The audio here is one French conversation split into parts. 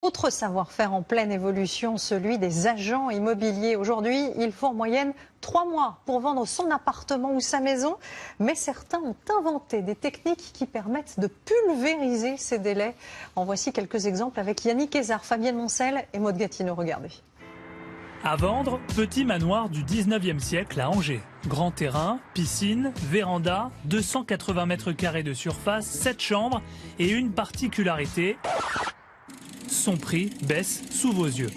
Autre savoir-faire en pleine évolution, celui des agents immobiliers. Aujourd'hui, il faut en moyenne 3 mois pour vendre son appartement ou sa maison. Mais certains ont inventé des techniques qui permettent de pulvériser ces délais. En voici quelques exemples avec Yannick Hézard, Fabienne Moncel et Maud Gatineau. Regardez. À vendre, petit manoir du 19e siècle à Angers. Grand terrain, piscine, véranda, 280 mètres carrés de surface, 7 chambres et une particularité. Son prix baisse sous vos yeux.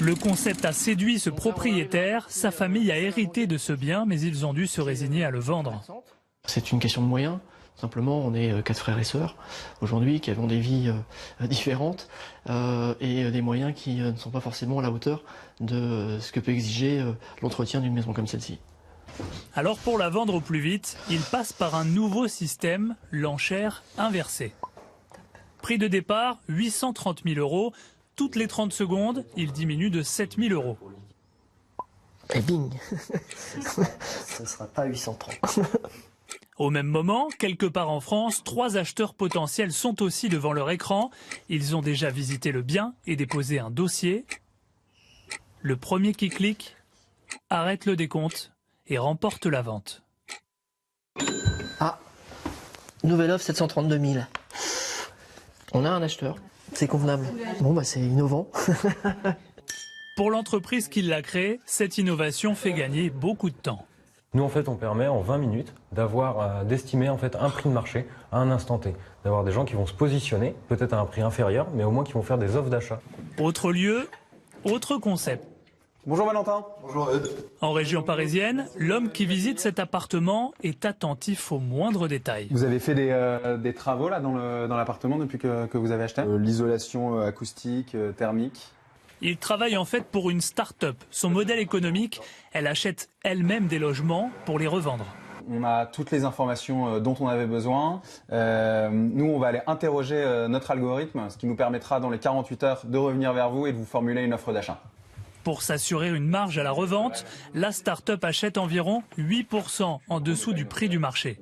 Le concept a séduit ce propriétaire. Sa famille a hérité de ce bien, mais ils ont dû se résigner à le vendre. C'est une question de moyens. Simplement, on est 4 frères et sœurs aujourd'hui qui avons des vies différentes et des moyens qui ne sont pas forcément à la hauteur de ce que peut exiger l'entretien d'une maison comme celle-ci. Alors pour la vendre au plus vite, il passe par un nouveau système, l'enchère inversée. Prix de départ, 830 000 €. Toutes les 30 secondes, il diminue de 7 000 €. Et bing. Ce ne sera pas 830. Au même moment, quelque part en France, 3 acheteurs potentiels sont aussi devant leur écran. Ils ont déjà visité le bien et déposé un dossier. Le premier qui clique arrête le décompte et remporte la vente. Ah, nouvelle offre 732 000. On a un acheteur, c'est convenable. Bon, bah c'est innovant. Pour l'entreprise qui l'a créé, cette innovation fait gagner beaucoup de temps. Nous, en fait, on permet en 20 minutes d'estimer en fait un prix de marché à un instant T. D'avoir des gens qui vont se positionner, peut-être à un prix inférieur, mais au moins qui vont faire des offres d'achat. Autre lieu, autre concept. Bonjour Valentin. Bonjour Ed. En région parisienne, l'homme qui visite cet appartement est attentif aux moindres détails. Vous avez fait des travaux là dans l'appartement depuis que vous avez acheté l'isolation acoustique, thermique. Il travaille en fait pour une start-up. Son modèle économique, elle achète elle-même des logements pour les revendre. On a toutes les informations dont on avait besoin. Nous, on va aller interroger notre algorithme, ce qui nous permettra dans les 48 heures de revenir vers vous et de vous formuler une offre d'achat. Pour s'assurer une marge à la revente, la start-up achète environ 8% en dessous du prix du marché.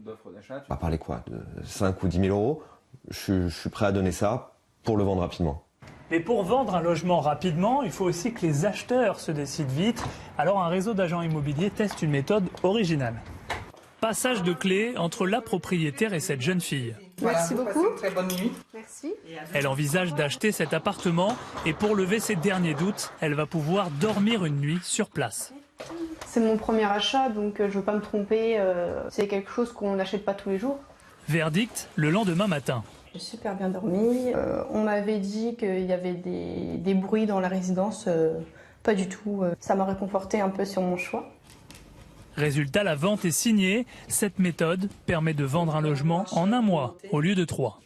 On va parler quoi, de 5 ou 10 000 €. Je suis prêt à donner ça pour le vendre rapidement. Mais pour vendre un logement rapidement, il faut aussi que les acheteurs se décident vite. Alors un réseau d'agents immobiliers teste une méthode originale. Passage de clé entre la propriétaire et cette jeune fille. Merci beaucoup. Très bonne nuit. Merci. Elle envisage d'acheter cet appartement et pour lever ses derniers doutes, elle va pouvoir dormir une nuit sur place. C'est mon premier achat, donc je ne veux pas me tromper. C'est quelque chose qu'on n'achète pas tous les jours. Verdict, le lendemain matin. J'ai super bien dormi. On m'avait dit qu'il y avait des bruits dans la résidence. Pas du tout. Ça m'a réconforté un peu sur mon choix. Résultat, la vente est signée. Cette méthode permet de vendre un logement en 1 mois au lieu de 3.